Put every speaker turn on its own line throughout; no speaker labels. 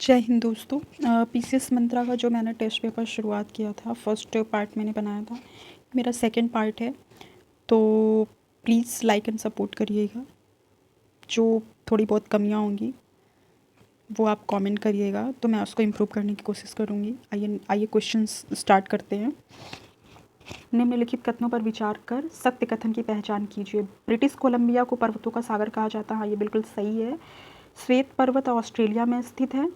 जय हिंद दोस्तों। पीसीएस मंत्रा का जो मैंने टेस्ट पेपर शुरुआत किया था, फर्स्ट पार्ट मैंने बनाया था, मेरा सेकंड पार्ट है। तो प्लीज़ लाइक एंड सपोर्ट करिएगा। जो थोड़ी बहुत कमियां होंगी वो आप कमेंट करिएगा, तो मैं उसको इम्प्रूव करने की कोशिश करूँगी। आइए क्वेश्चंस स्टार्ट करते हैं। निम्नलिखित कथनों पर विचार कर सत्य कथन की पहचान कीजिए। ब्रिटिश कोलंबिया को पर्वतों का सागर कहा जाता है। हाँ, ये बिल्कुल सही है। श्वेत पर्वत ऑस्ट्रेलिया में स्थित है।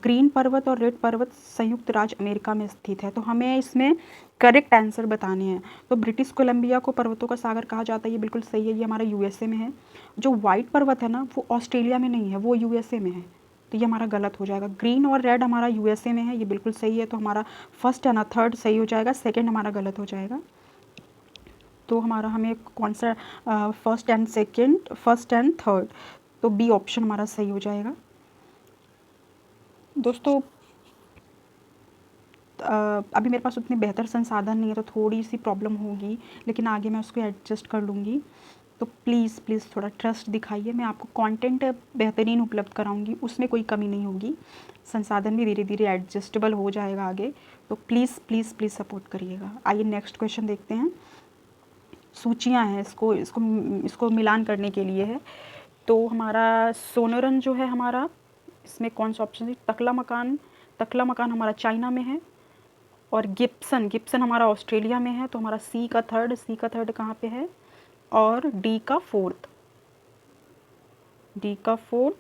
ग्रीन पर्वत और रेड पर्वत संयुक्त राज्य अमेरिका में स्थित है। तो हमें इसमें करेक्ट आंसर बताने हैं। तो ब्रिटिश कोलंबिया को पर्वतों का सागर कहा जाता है, ये बिल्कुल सही है। ये हमारा यूएसए में है। जो वाइट पर्वत है ना, वो ऑस्ट्रेलिया में नहीं है, वो यूएसए में है। तो ये हमारा गलत हो जाएगा। ग्रीन और रेड हमारा यूएसए में है, ये बिल्कुल सही है। तो हमारा फर्स्ट है ना, थर्ड सही हो जाएगा, सेकेंड हमारा गलत हो जाएगा। तो हमारा हमें कौन सा first and second, first and third, तो बी ऑप्शन हमारा सही हो जाएगा। दोस्तों अभी मेरे पास उतने बेहतर संसाधन नहीं है, तो थोड़ी सी प्रॉब्लम होगी, लेकिन आगे मैं उसको एडजस्ट कर लूँगी। तो प्लीज़ प्लीज़ थोड़ा ट्रस्ट दिखाइए। मैं आपको कंटेंट बेहतरीन उपलब्ध कराऊंगी, उसमें कोई कमी नहीं होगी। संसाधन भी धीरे धीरे एडजस्टेबल हो जाएगा आगे। तो प्लीज़ प्लीज़ प्लीज़ सपोर्ट करिएगा। आइए नेक्स्ट क्वेश्चन देखते हैं। सूचियाँ हैं, इसको मिलान करने के लिए है। तो हमारा सोनरन जो है हमारा, इसमें कौन सा ऑप्शन है? तकला मकान हमारा चाइना में है। और गिप्सन हमारा ऑस्ट्रेलिया में है। तो हमारा सी का थर्ड कहाँ पे है? और डी का फोर्थ,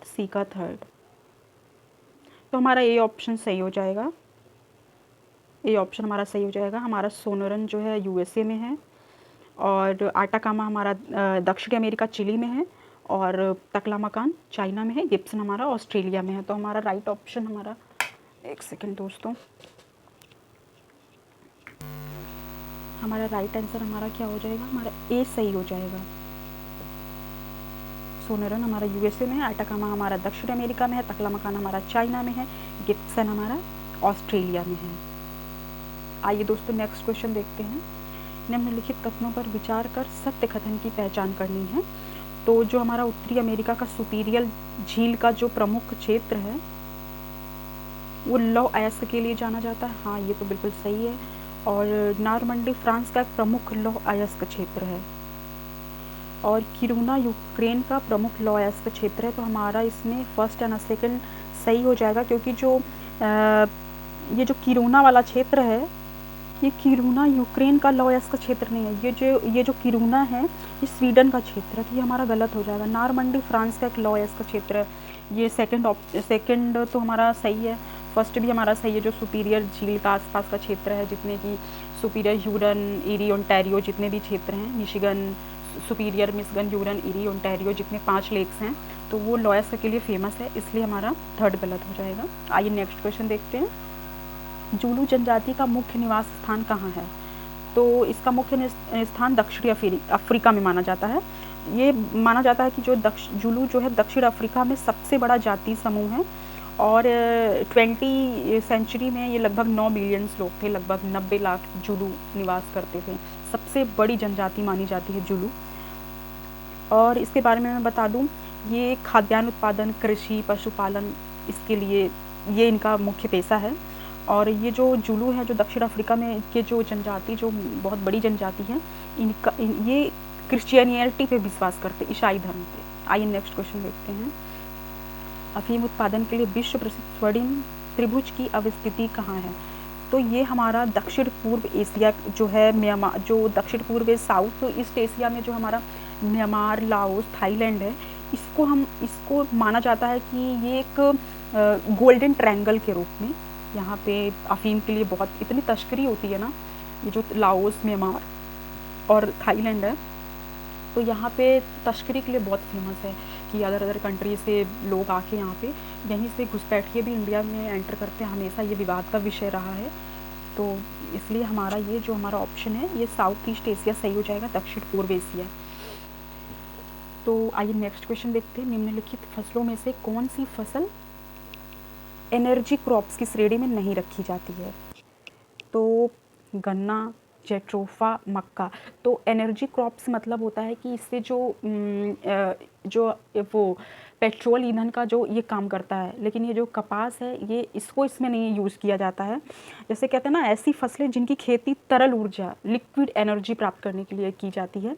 सी का थर्ड। तो हमारा ए ऑप्शन सही हो जाएगा। ए ऑप्शन हमारा सही हो जाएगा। हमारा सोनरन जो है यूएसए में है, और आटाकामा हमारा दक्षिण अमेरिका चिली में है, और तकला मकान चाइना में है। गिप्सन हमारा ऑस्ट्रेलिया में है। तो हमारा राइट ऑप्शन हमारा, एक सेकेंड दोस्तों, हमारा राइट आंसर हमारा क्या हो जाएगा? हमारा ए सही हो जाएगा। सोनरन हमारा यूएसए में है, आटाकामा हमारा दक्षिण अमेरिका में है, तकला मकान हमारा चाइना में है, गिप्सन हमारा ऑस्ट्रेलिया में है। आइए दोस्तों नेक्स्ट क्वेश्चन देखते हैं। निम्नलिखित कथनों पर विचार कर सत्य कथन की पहचान करनी है। तो जो हमारा उत्तरी अमेरिका का सुपीरियर झील का जो प्रमुख क्षेत्र है, वो लौ अयस्क के लिए जाना जाता है। हाँ, ये तो बिल्कुल सही है। और नॉर्मंडी फ्रांस का एक प्रमुख लौ अयस्क क्षेत्र है। और किरूना यूक्रेन का प्रमुख लौ अयस्क क्षेत्र है। तो हमारा इसमें फर्स्ट एंड सेकंड सही हो जाएगा, क्योंकि ये जो किरूना वाला क्षेत्र है, ये किरूना यूक्रेन का लौ अयस्क क्षेत्र नहीं है। ये जो किरूना है, ये स्वीडन का क्षेत्र है। तो ये हमारा गलत हो जाएगा। नॉर्मंडी फ्रांस का एक लौ अयस्क क्षेत्र है। ये सेकंड तो हमारा सही है। फर्स्ट भी हमारा सही है, जो सुपीरियर झील का आसपास का क्षेत्र है, जितने की सुपीरियर ह्यूरन, ईरी, ओंटारियो, जितने भी क्षेत्र हैं, Michigan, Superior, Michigan, Huron, Erie, Ontario, जितने 5 लेक्स हैं, तो वो लौ अयस्क के लिए फेमस है, इसलिए हमारा थर्ड गलत हो जाएगा। आइए नेक्स्ट क्वेश्चन देखते हैं। जुलू जनजाति का मुख्य निवास स्थान कहाँ है? तो इसका मुख्य स्थान दक्षिणी अफ्रीका में माना जाता है। ये माना जाता है कि जो जुलू जो है दक्षिण अफ्रीका में सबसे बड़ा जाति समूह है। और 20 सेंचुरी में ये लगभग 9 मिलियन लोग थे, लगभग 90 लाख जुलू निवास करते थे। सबसे बड़ी जनजाति मानी जाती है जुलू। और इसके बारे में मैं बता दूं, ये खाद्यान्न उत्पादन, कृषि, पशुपालन, इसके लिए ये इनका मुख्य पेशा है। और ये जो जुलू है, जो दक्षिण अफ्रीका में के जो जनजाति, जो बहुत बड़ी जनजाति है, ये क्रिश्चियनिटी पे विश्वास करते, ईसाई धर्म पे। आइए नेक्स्ट क्वेश्चन देखते हैं। अफीम उत्पादन के लिए विश्व प्रसिद्ध स्वर्णिम त्रिभुज की अवस्थिति कहाँ है? तो ये हमारा दक्षिण पूर्व एशिया जो है, म्यांमार, जो दक्षिण पूर्व साउथ ईस्ट एशिया में जो हमारा म्यांमार, लाओस, थाईलैंड है, इसको माना जाता है कि ये एक गोल्डन ट्रायंगल के रूप में यहाँ पे अफीम के लिए बहुत इतनी तस्करी होती है ना। ये जो लाओस, म्यांमार और थाईलैंड है, तो यहाँ पे तस्करी के लिए बहुत फेमस है कि अदर कंट्री से लोग आके यहाँ पे यहीं से घुसपैठिए भी इंडिया में एंटर करते हैं। हमेशा ये विवाद का विषय रहा है। तो इसलिए हमारा ये जो हमारा ऑप्शन है, ये साउथ ईस्ट एशिया सही हो जाएगा, दक्षिण पूर्व एशिया। तो आइए नेक्स्ट क्वेश्चन देखते हैं। निम्नलिखित फसलों में से कौन सी फसल एनर्जी क्रॉप्स की श्रेणी में नहीं रखी जाती है? तो गन्ना, जेट्रोफा, मक्का। तो एनर्जी क्रॉप्स मतलब होता है कि इससे जो वो पेट्रोल ईंधन का जो ये काम करता है, लेकिन ये जो कपास है ये इसको इसमें नहीं यूज़ किया जाता है। जैसे कहते हैं ना, ऐसी फसलें जिनकी खेती तरल ऊर्जा लिक्विड एनर्जी प्राप्त करने के लिए की जाती है,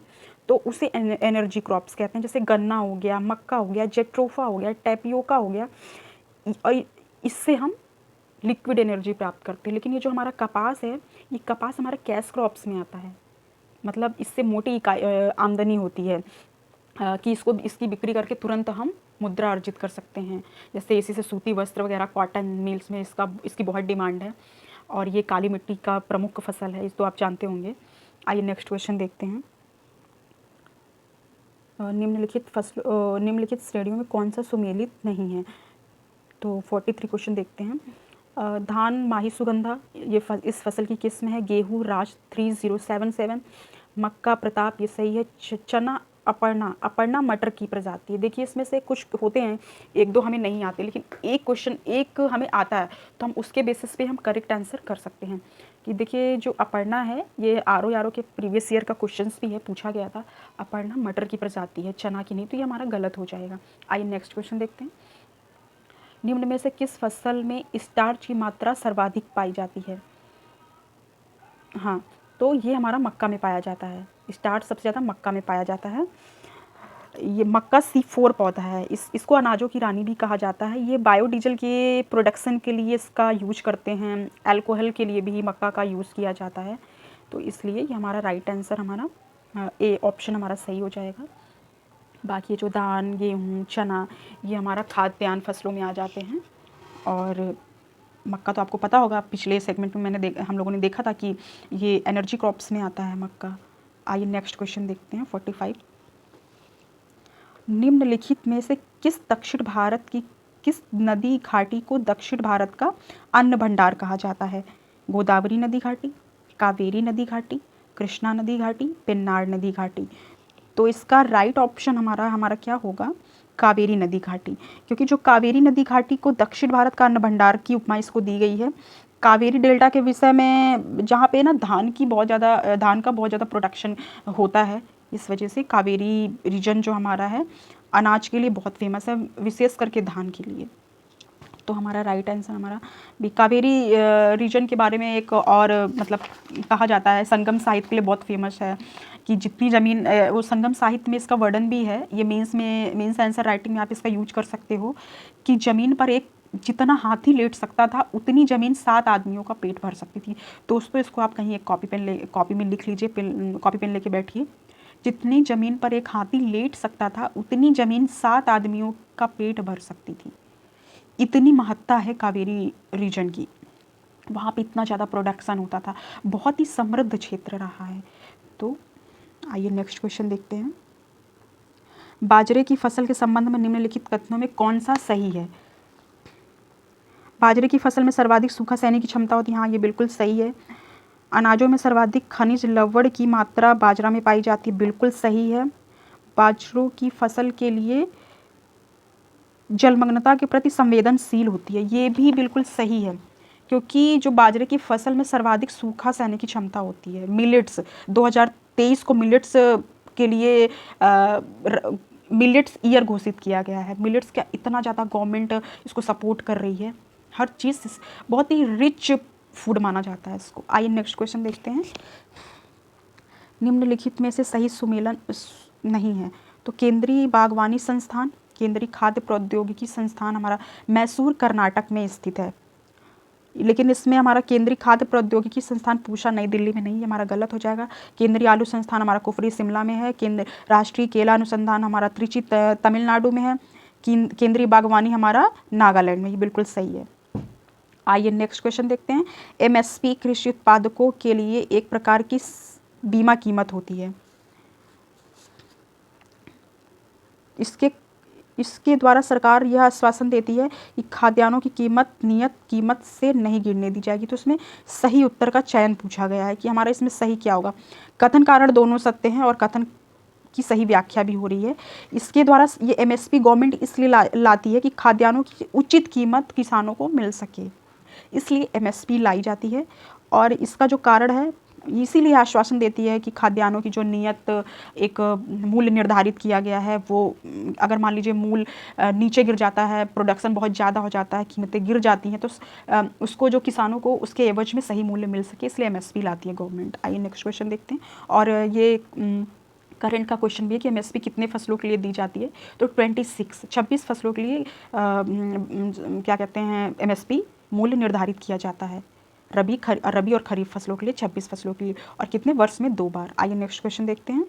तो उसे एनर्जी क्रॉप्स कहते हैं। जैसे गन्ना हो गया, मक्का हो गया, जेट्रोफा हो गया, टैपियोका हो गया, और इससे हम लिक्विड एनर्जी प्राप्त करते हैं। लेकिन ये जो हमारा कपास है, ये कपास हमारे कैश क्रॉप्स में आता है, मतलब इससे मोटी आमदनी होती है कि इसकी बिक्री करके तुरंत हम मुद्रा अर्जित कर सकते हैं। जैसे इसी से सूती वस्त्र वगैरह, कॉटन मिल्स में इसकी बहुत डिमांड है, और ये काली मिट्टी का प्रमुख फसल है, इस तो आप जानते होंगे। आइए नेक्स्ट क्वेश्चन देखते हैं। निम्नलिखित श्रेणियों में कौन सा सुमेलित नहीं है? तो 43 क्वेश्चन देखते हैं। धान माही सुगंधा, इस फसल की किस्म है। गेहूँ राज 3077, मक्का प्रताप, ये सही है। चना अपर्णा मटर की प्रजाति है। देखिए इसमें से कुछ होते हैं, एक दो हमें नहीं आते, लेकिन एक क्वेश्चन एक हमें आता है, तो हम उसके बेसिस पे हम करेक्ट आंसर कर सकते हैं। कि देखिए जो अपर्णा है, ये आर के प्रीवियस ईयर का क्वेश्चंस भी है, पूछा गया था। अपर्णा मटर की प्रजाति है, चना की नहीं, तो ये हमारा गलत हो जाएगा। आइए नेक्स्ट क्वेश्चन देखते हैं। निम्न में से किस फसल में स्टार्च की मात्रा सर्वाधिक पाई जाती है? हाँ, तो ये हमारा मक्का में पाया जाता है। स्टार्च सबसे ज़्यादा मक्का में पाया जाता है। ये मक्का C4 पौधा है, इसको अनाजों की रानी भी कहा जाता है। ये बायोडीजल के प्रोडक्शन के लिए इसका यूज करते हैं, अल्कोहल के लिए भी मक्का का यूज़ किया जाता है। तो इसलिए ये हमारा राइट आंसर हमारा ए ऑप्शन हमारा सही हो जाएगा। बाकी ये जो धान, गेहूँ, चना, ये हमारा खाद्यान्न फसलों में आ जाते हैं। और मक्का तो आपको पता होगा, पिछले सेगमेंट में हम लोगों ने देखा था कि ये एनर्जी क्रॉप्स में आता है मक्का। आइए नेक्स्ट क्वेश्चन देखते हैं 45। निम्नलिखित में से किस दक्षिण भारत की किस नदी घाटी को दक्षिण भारत का अन्न भंडार कहा जाता है? गोदावरी नदी घाटी, कावेरी नदी घाटी, कृष्णा नदी घाटी, पेन्नार नदी घाटी। तो इसका राइट ऑप्शन हमारा क्या होगा? कावेरी नदी घाटी, क्योंकि जो कावेरी नदी घाटी को दक्षिण भारत का अन्न भंडार की उपमा इसको दी गई है। कावेरी डेल्टा के विषय में, जहाँ पे ना धान का बहुत ज़्यादा प्रोडक्शन होता है, इस वजह से कावेरी रीजन जो हमारा है अनाज के लिए बहुत फेमस है, विशेष करके धान के लिए। तो हमारा राइट आंसर हमारा भी कावेरी रीजन के बारे में एक और मतलब कहा जाता है, संगम साहित्य के लिए बहुत फेमस है कि जितनी ज़मीन, वो संगम साहित्य में इसका वर्णन भी है, ये मेंस आंसर राइटिंग में आप इसका यूज कर सकते हो कि ज़मीन पर एक जितना हाथी लेट सकता था उतनी ज़मीन 7 आदमियों का पेट भर सकती थी। दोस्तों इसको आप कहीं एक कॉपी में लिख लीजिए, कॉपी पेन लेके बैठिए। जितनी ज़मीन पर एक हाथी लेट सकता था उतनी ज़मीन 7 आदमियों का पेट भर सकती थी। इतनी महत्ता है कावेरी रीजन की, वहाँ पे इतना ज़्यादा प्रोडक्शन होता था, बहुत ही समृद्ध क्षेत्र रहा है। तो आइए नेक्स्ट क्वेश्चन देखते हैं। बाजरे की फसल के संबंध में निम्नलिखित कथनों में कौन सा सही है? बाजरे की फसल में सर्वाधिक सूखा सहने की क्षमता होती है, हाँ ये बिल्कुल सही है। अनाजों में सर्वाधिक खनिज लवण की मात्रा बाजरा में पाई जाती है, बिल्कुल सही है। बाजरों की फसल के लिए जलमग्नता के प्रति संवेदनशील होती है, ये भी बिल्कुल सही है, क्योंकि जो बाजरे की फसल में सर्वाधिक सूखा सहने की क्षमता होती है। मिलेट्स 2023 को मिलेट्स के लिए मिलेट्स ईयर घोषित किया गया है। मिलेट्स का इतना ज़्यादा गवर्नमेंट इसको सपोर्ट कर रही है, हर चीज़ बहुत ही रिच फूड माना जाता है इसको। आइए नेक्स्ट क्वेश्चन देखते हैं। निम्नलिखित में से सही सुमेलन नहीं है, तो केंद्रीय बागवानी संस्थान, केंद्रीय खाद्य प्रौद्योगिकी संस्थान हमारा मैसूर कर्नाटक में स्थित है, लेकिन इसमें हमारा केंद्रीय खाद्य प्रौद्योगिकी संस्थान पूछा नई दिल्ली में नहीं, हमारा गलत हो जाएगा। केंद्रीय आलू संस्थान हमारा कुफरी शिमला में है। राष्ट्रीय केला अनुसंधान हमारा त्रिची तमिलनाडु में है। केंद्रीय बागवानी हमारा नागालैंड में, ये बिल्कुल सही है। आइए नेक्स्ट क्वेश्चन देखते हैं। MSP कृषि उत्पादकों के लिए एक प्रकार की बीमा कीमत होती है। इसके द्वारा सरकार यह आश्वासन देती है कि खाद्यान्नों की कीमत नियत कीमत से नहीं गिरने दी जाएगी। तो इसमें सही उत्तर का चयन पूछा गया है कि हमारा इसमें सही क्या होगा। कथन कारण दोनों सत्य हैं और कथन की सही व्याख्या भी हो रही है। इसके द्वारा ये MSP गवर्नमेंट इसलिए लाती है कि खाद्यान्नों की उचित कीमत किसानों को मिल सके, इसलिए MSP लाई जाती है। और इसका जो कारण है इसीलिए आश्वासन देती है कि खाद्यान्नों की जो नियत एक मूल्य निर्धारित किया गया है, वो अगर मान लीजिए मूल्य नीचे गिर जाता है, प्रोडक्शन बहुत ज़्यादा हो जाता है, कीमतें गिर जाती हैं, तो उसको जो किसानों को उसके एवज में सही मूल्य मिल सके, इसलिए एमएसपी लाती है गवर्नमेंट। आइए नेक्स्ट क्वेश्चन देखते हैं। और ये करंट का क्वेश्चन भी है कि एमएसपी कितने फसलों के लिए दी जाती है, तो 26 फसलों के लिए क्या कहते हैं एमएसपी मूल्य निर्धारित किया जाता है। रबी और खरीफ फसलों के लिए 26 फसलों के लिए, और कितने वर्ष में 2 बार। आइए नेक्स्ट क्वेश्चन देखते हैं।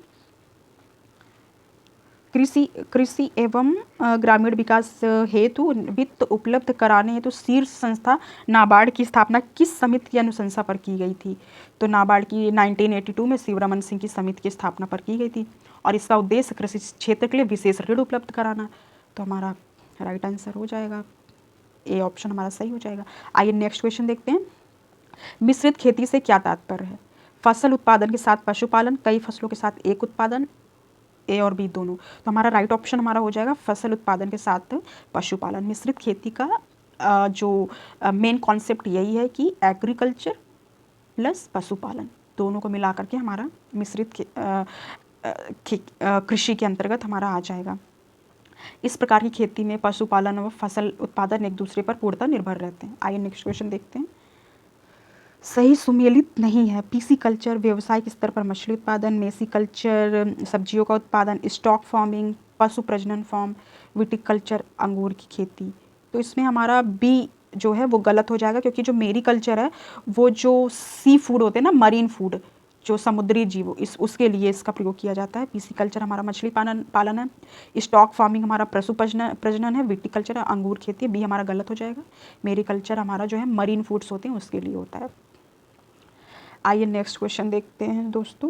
कृषि एवं ग्रामीण विकास हेतु वित्त उपलब्ध कराने हेतु शीर्ष संस्था नाबार्ड की स्थापना किस समिति की अनुशंसा पर की गई थी, तो नाबार्ड की 1982 में शिवरमन सिंह की समिति की स्थापना पर की गई थी, और इसका उद्देश्य कृषि क्षेत्र के लिए विशेष ऋण उपलब्ध कराना। तो हमारा राइट आंसर हो जाएगा ए ऑप्शन, हमारा सही हो जाएगा। आइए नेक्स्ट क्वेश्चन देखते हैं। मिश्रित खेती से क्या तात्पर्य है? फसल उत्पादन के साथ पशुपालन, कई फसलों के साथ एक उत्पादन, ए और बी दोनों। तो हमारा राइट ऑप्शन हमारा हो जाएगा फसल उत्पादन के साथ पशुपालन। मिश्रित खेती का जो मेन कॉन्सेप्ट यही है कि एग्रीकल्चर प्लस पशुपालन दोनों को मिला करके हमारा मिश्रित कृषि के अंतर्गत हमारा आ जाएगा। इस प्रकार की खेती में पशुपालन और फसल उत्पादन एक दूसरे पर पूर्णतः निर्भर रहते हैं। आइए नेक्स्ट क्वेश्चन देखते हैं। सही सुमेलित नहीं है। पीसी कल्चर व्यावसायिक स्तर पर मछली उत्पादन, मेसी कल्चर सब्जियों का उत्पादन, स्टॉक फार्मिंग पशु प्रजनन फार्म, विटिकल्चर अंगूर की खेती। तो इसमें हमारा बी जो है वो गलत हो जाएगा, क्योंकि जो मेरी कल्चर है वो जो सी फूड होते हैं ना, मरीन फूड, जो समुद्री जीव, उसके लिए इसका प्रयोग किया जाता है। पीसी कल्चर हमारा मछली पालन है, स्टॉक फार्मिंग हमारा पशु प्रजनन है, विटिकल्चर अंगूर खेती है। बी हमारा गलत हो जाएगा। मेरी कल्चर हमारा जो है मरीन फूड्स होते हैं उसके लिए होता है। आइए नेक्स्ट क्वेश्चन देखते हैं दोस्तों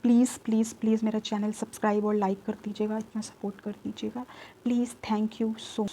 प्लीज़ मेरा चैनल सब्सक्राइब और लाइक कर दीजिएगा, इतना सपोर्ट कर दीजिएगा प्लीज़। Thank you so